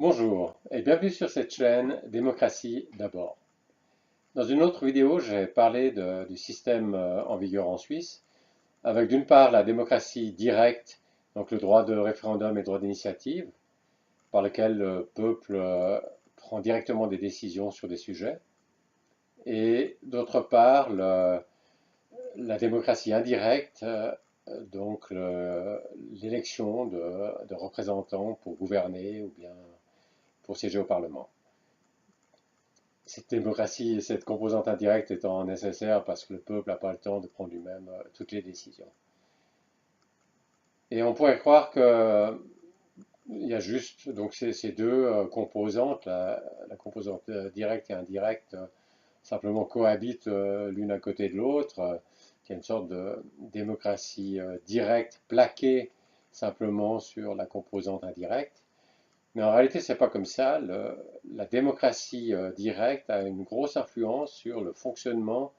Bonjour et bienvenue sur cette chaîne Démocratie d'abord. Dans une autre vidéo, j'ai parlé du système en vigueur en Suisse, avec d'une part la démocratie directe, donc le droit de référendum et le droit d'initiative, par lequel le peuple prend directement des décisions sur des sujets, et d'autre part la démocratie indirecte, donc l'élection de représentants pour gouverner ou bien pour siéger au Parlement. Cette démocratie et cette composante indirecte étant nécessaire parce que le peuple n'a pas le temps de prendre lui-même toutes les décisions. Et on pourrait croire que il y a juste donc ces deux composantes, la composante directe et indirecte, simplement cohabitent l'une à côté de l'autre, qu'il y a une sorte de démocratie directe plaquée simplement sur la composante indirecte. Mais en réalité, c'est pas comme ça. La démocratie directe a une grosse influence sur le fonctionnement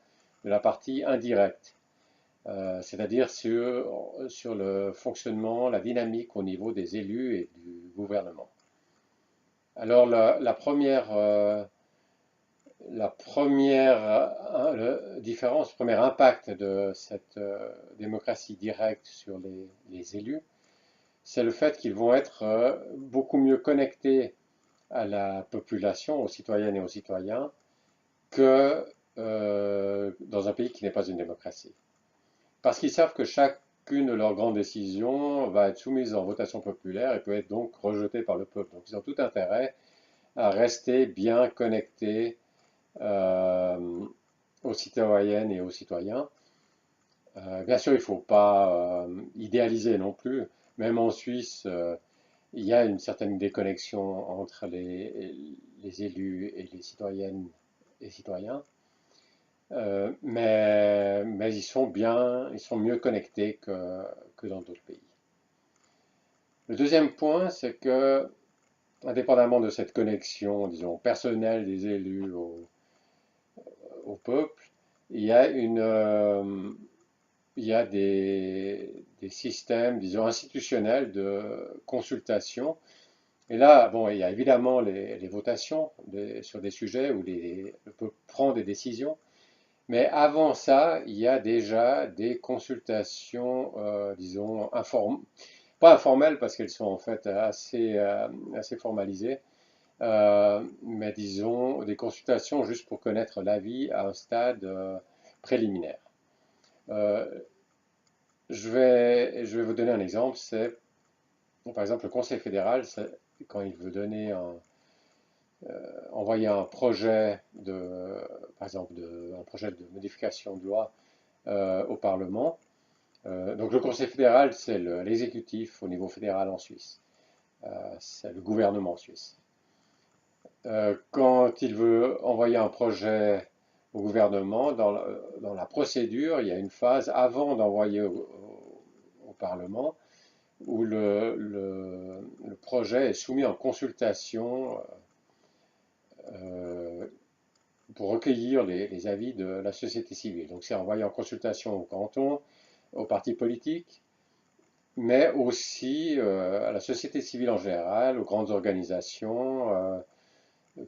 de la partie indirecte, c'est-à-dire sur le fonctionnement, la dynamique au niveau des élus et du gouvernement. Alors la première différence, le premier impact de cette démocratie directe sur les élus, c'est le fait qu'ils vont être beaucoup mieux connectés à la population, aux citoyennes et aux citoyens, que dans un pays qui n'est pas une démocratie. Parce qu'ils savent que chacune de leurs grandes décisions va être soumise en votation populaire et peut être donc rejetée par le peuple. Donc ils ont tout intérêt à rester bien connectés euh, aux citoyennes et aux citoyens. Bien sûr, il ne faut pas idéaliser non plus. Même en Suisse, il y a une certaine déconnexion entre les élus et les citoyennes et citoyens, mais ils sont mieux connectés que dans d'autres pays. Le deuxième point, c'est que, indépendamment de cette connexion, disons, personnelle des élus au peuple, il y a il y a des systèmes, disons, institutionnels de consultation. Et là, bon, il y a évidemment les votations sur des sujets où le peuple prend des décisions. Mais avant ça, il y a déjà des consultations, disons, pas informelles parce qu'elles sont en fait assez formalisées, mais disons des consultations juste pour connaître l'avis à un stade préliminaire. Euh, je vais vous donner un exemple. C'est, par exemple, le Conseil fédéral, quand il veut envoyer un projet par exemple, un projet de modification de loi au Parlement. Donc le Conseil fédéral, c'est l'exécutif au niveau fédéral en Suisse. C'est le gouvernement suisse. Quand il veut envoyer un projet au gouvernement, dans la procédure, il y a une phase avant d'envoyer au Parlement où le projet est soumis en consultation euh, pour recueillir les avis de la société civile. Donc c'est envoyé en consultation au canton, aux partis politiques, mais aussi à la société civile en général, aux grandes organisations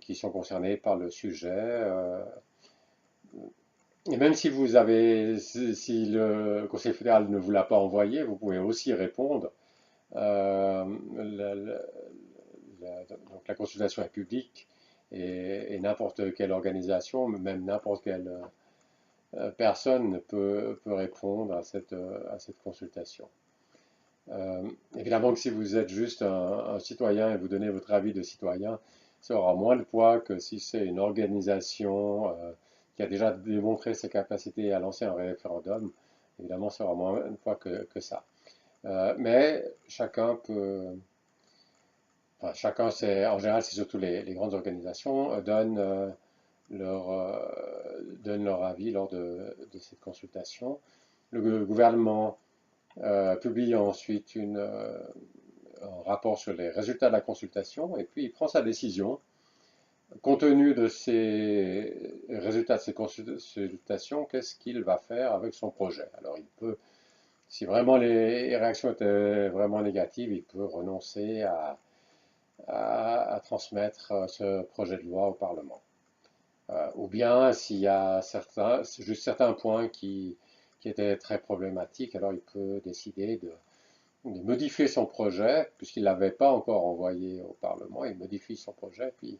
qui sont concernées par le sujet. Et même si le Conseil fédéral ne vous l'a pas envoyé, vous pouvez aussi répondre. Euh, la, la- donc la consultation est publique et n'importe quelle organisation, même n'importe quelle personne peut répondre à cette consultation. Évidemment que si vous êtes juste un citoyen et vous donnez votre avis de citoyen, ça aura moins de poids que si c'est une organisation qui a déjà démontré ses capacités à lancer un référendum. Évidemment, ça aura moins de poids que ça. Mais chacun peut, enfin, chacun, en général, c'est surtout les grandes organisations, donnent leur avis lors de cette consultation. Le gouvernement publie ensuite un rapport sur les résultats de la consultation et puis il prend sa décision. Compte tenu de ces résultats de ces consultations, qu'est-ce qu'il va faire avec son projet? Alors il peut, si vraiment les réactions étaient vraiment négatives, il peut renoncer à transmettre ce projet de loi au Parlement. Ou bien s'il y a juste certains points qui étaient très problématiques, alors il peut décider de modifier son projet, puisqu'il ne l'avait pas encore envoyé au Parlement, il modifie son projet, puis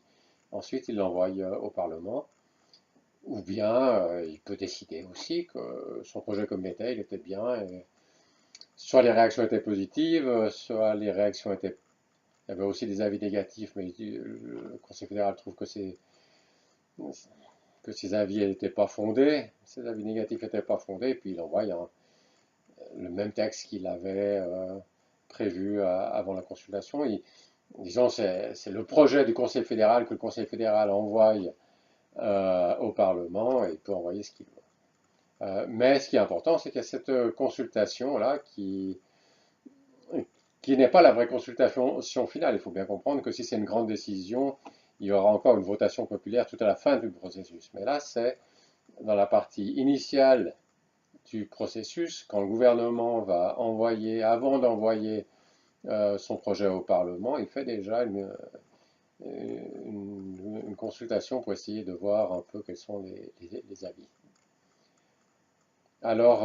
ensuite il l'envoie au Parlement. Ou bien il peut décider aussi que son projet comme il était bien, et soit les réactions étaient positives, soit les réactions étaient... Il y avait aussi des avis négatifs, mais le Conseil fédéral trouve que ces avis n'étaient pas fondés, ces avis négatifs n'étaient pas fondés, puis il envoie le même texte qu'il avait prévu avant la consultation. Disons, c'est le projet du Conseil fédéral que le Conseil fédéral envoie au Parlement, et il peut envoyer ce qu'il veut. Mais ce qui est important, c'est qu'il y a cette consultation-là qui n'est pas la vraie consultation finale. Il faut bien comprendre que si c'est une grande décision, il y aura encore une votation populaire tout à la fin du processus. Mais là, c'est dans la partie initiale du processus, quand le gouvernement va envoyer, avant d'envoyer son projet au Parlement, il fait déjà une consultation pour essayer de voir un peu quels sont les avis. Alors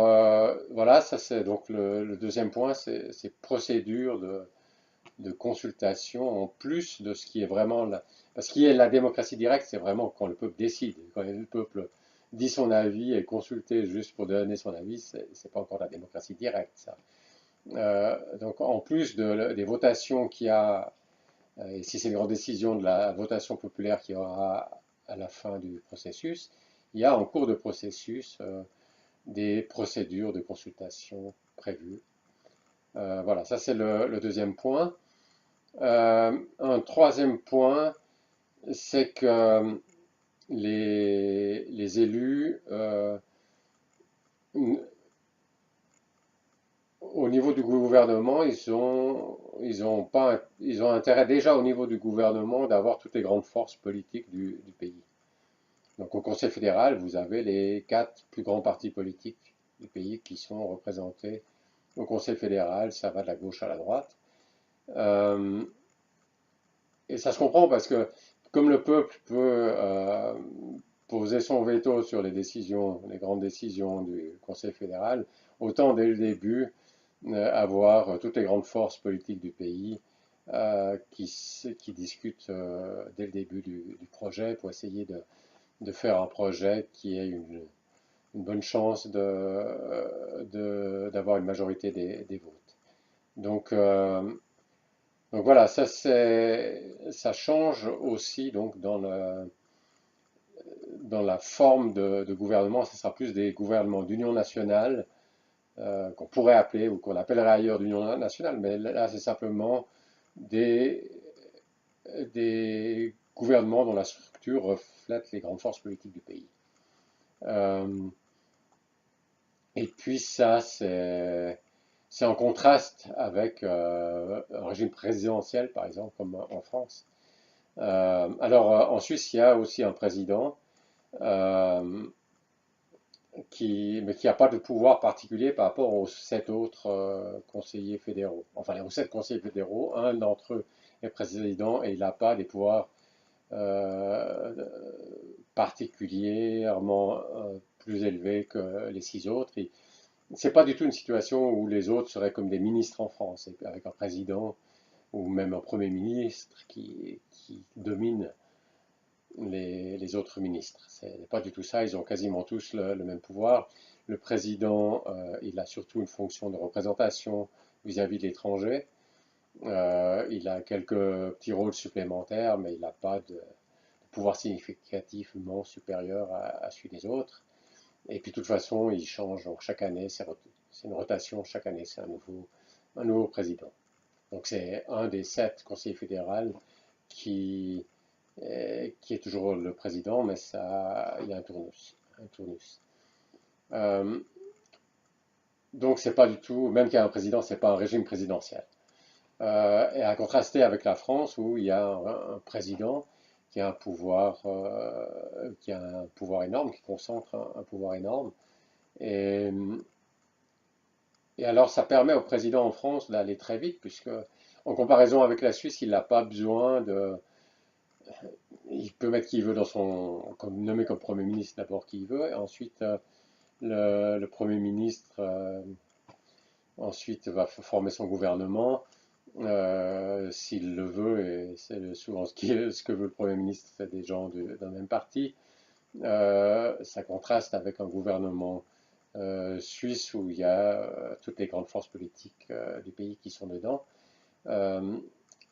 voilà, ça c'est donc le deuxième point, c'est ces procédures de consultation en plus de ce qui est vraiment la... Parce qu'il y a la démocratie directe, c'est vraiment quand le peuple décide, quand le peuple dit son avis et consulté juste pour donner son avis, c'est pas encore la démocratie directe, ça. Donc en plus des votations qu'il y a, et si c'est une grande décision de la votation populaire qu'il y aura à la fin du processus, il y a en cours de processus des procédures de consultation prévues. Voilà, ça c'est le deuxième point. Un troisième point, c'est que les élus, au niveau du gouvernement, ils ont intérêt déjà au niveau du gouvernement d'avoir toutes les grandes forces politiques du pays. Donc au Conseil fédéral, vous avez les 4 plus grands partis politiques du pays qui sont représentés au Conseil fédéral, ça va de la gauche à la droite. Et ça se comprend parce que comme le peuple peut poser son veto sur les décisions, les grandes décisions du Conseil fédéral, autant dès le début avoir toutes les grandes forces politiques du pays qui discutent dès le début du projet pour essayer de faire un projet qui ait une bonne chance d'avoir une majorité des votes. Donc voilà, ça change aussi donc dans la forme de gouvernement. Ce sera plus des gouvernements d'union nationale qu'on pourrait appeler ou qu'on appellerait ailleurs d'union nationale, mais là c'est simplement des gouvernements dont la structure reflète les grandes forces politiques du pays. Et puis ça, c'est en contraste avec un régime présidentiel, par exemple, comme en France. Alors, en Suisse, il y a aussi un président, mais qui n'a pas de pouvoir particulier par rapport aux 7 autres conseillers fédéraux. Enfin, aux 7 conseillers fédéraux, un d'entre eux est président et il n'a pas des pouvoirs particulièrement plus élevés que les 6 autres. C'est pas du tout une situation où les autres seraient comme des ministres en France, avec un président ou même un premier ministre qui domine les autres ministres. C'est pas du tout ça, ils ont quasiment tous le même pouvoir. Le président, il a surtout une fonction de représentation vis-à-vis de l'étranger. Il a quelques petits rôles supplémentaires, mais il n'a pas de pouvoir significativement supérieur à celui des autres. Et puis de toute façon, il change donc chaque année, c'est une rotation, chaque année c'est un nouveau président. Donc c'est un des 7 conseillers fédéraux qui est toujours le président, mais il y a un tournus. Euh, donc c'est pas du tout, même qu'il y a un président, c'est pas un régime présidentiel. Et à contraster avec la France où il y a un président qui a un pouvoir énorme, qui concentre un pouvoir énorme. Et, et alors ça permet au président en France d'aller très vite, puisque en comparaison avec la Suisse, il n'a pas besoin il peut mettre qui il veut dans nommer comme Premier ministre d'abord qui il veut, et ensuite le Premier ministre ensuite va former son gouvernement s'il le veut, et c'est souvent ce que veut le Premier ministre, c'est des gens d'un même parti. Ça contraste avec un gouvernement suisse où il y a toutes les grandes forces politiques du pays qui sont dedans. Euh,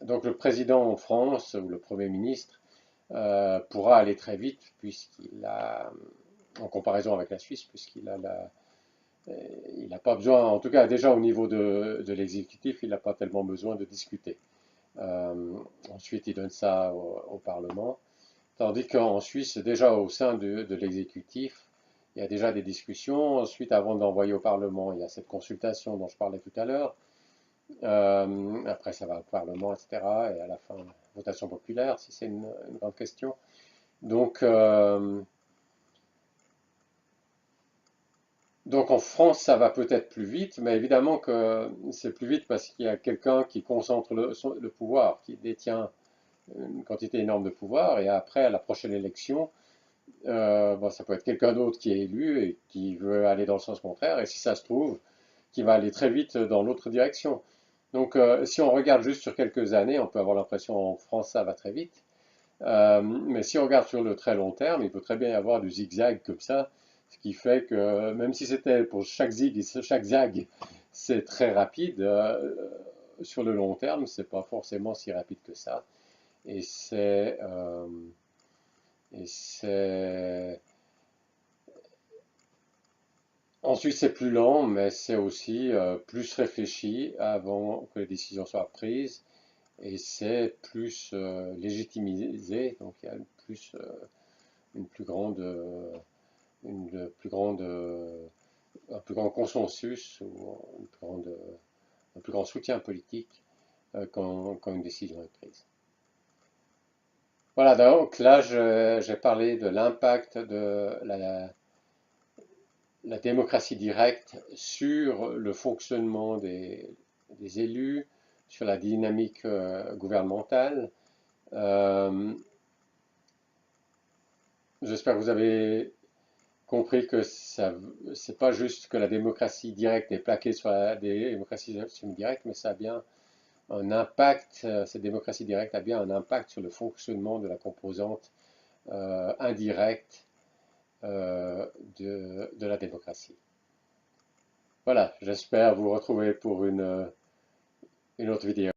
donc le président en France ou le Premier ministre pourra aller très vite puisqu'il a, en comparaison avec la Suisse, puisqu'il a il n'a pas besoin, en tout cas déjà au niveau de l'exécutif, il n'a pas tellement besoin de discuter. Ensuite, il donne ça au Parlement. Tandis qu'en Suisse, déjà au sein de l'exécutif, il y a déjà des discussions. Ensuite, avant d'envoyer au Parlement, il y a cette consultation dont je parlais tout à l'heure. Après, ça va au Parlement, etc. Et à la fin, votation populaire, si c'est une grande question. Donc, donc en France, ça va peut-être plus vite, mais évidemment que c'est plus vite parce qu'il y a quelqu'un qui concentre le pouvoir, qui détient une quantité énorme de pouvoir, et après, à la prochaine élection, bon, ça peut être quelqu'un d'autre qui est élu et qui veut aller dans le sens contraire, et si ça se trouve, qui va aller très vite dans l'autre direction. Donc, si on regarde juste sur quelques années, on peut avoir l'impression en France ça va très vite. Mais si on regarde sur le très long terme, il peut très bien y avoir du zigzag comme ça, ce qui fait que même si c'était pour chaque zig et chaque zag, c'est très rapide, sur le long terme, c'est pas forcément si rapide que ça. Et c'est et c'est ensuite c'est plus lent, mais c'est aussi plus réfléchi avant que les décisions soient prises, et c'est plus légitimisé, donc il y a une plus grande, une plus grande, un plus grand consensus ou un plus grand soutien politique quand une décision est prise. Voilà, donc là j'ai parlé de l'impact de la démocratie directe sur le fonctionnement des élus, sur la dynamique gouvernementale. Euh, J'espère que vous avez compris que c'est pas juste que la démocratie directe est plaquée sur la démocratie semi-directe, mais ça a bien un impact, cette démocratie directe a bien un impact sur le fonctionnement de la composante indirecte de la démocratie. Voilà, j'espère vous retrouver pour une autre vidéo.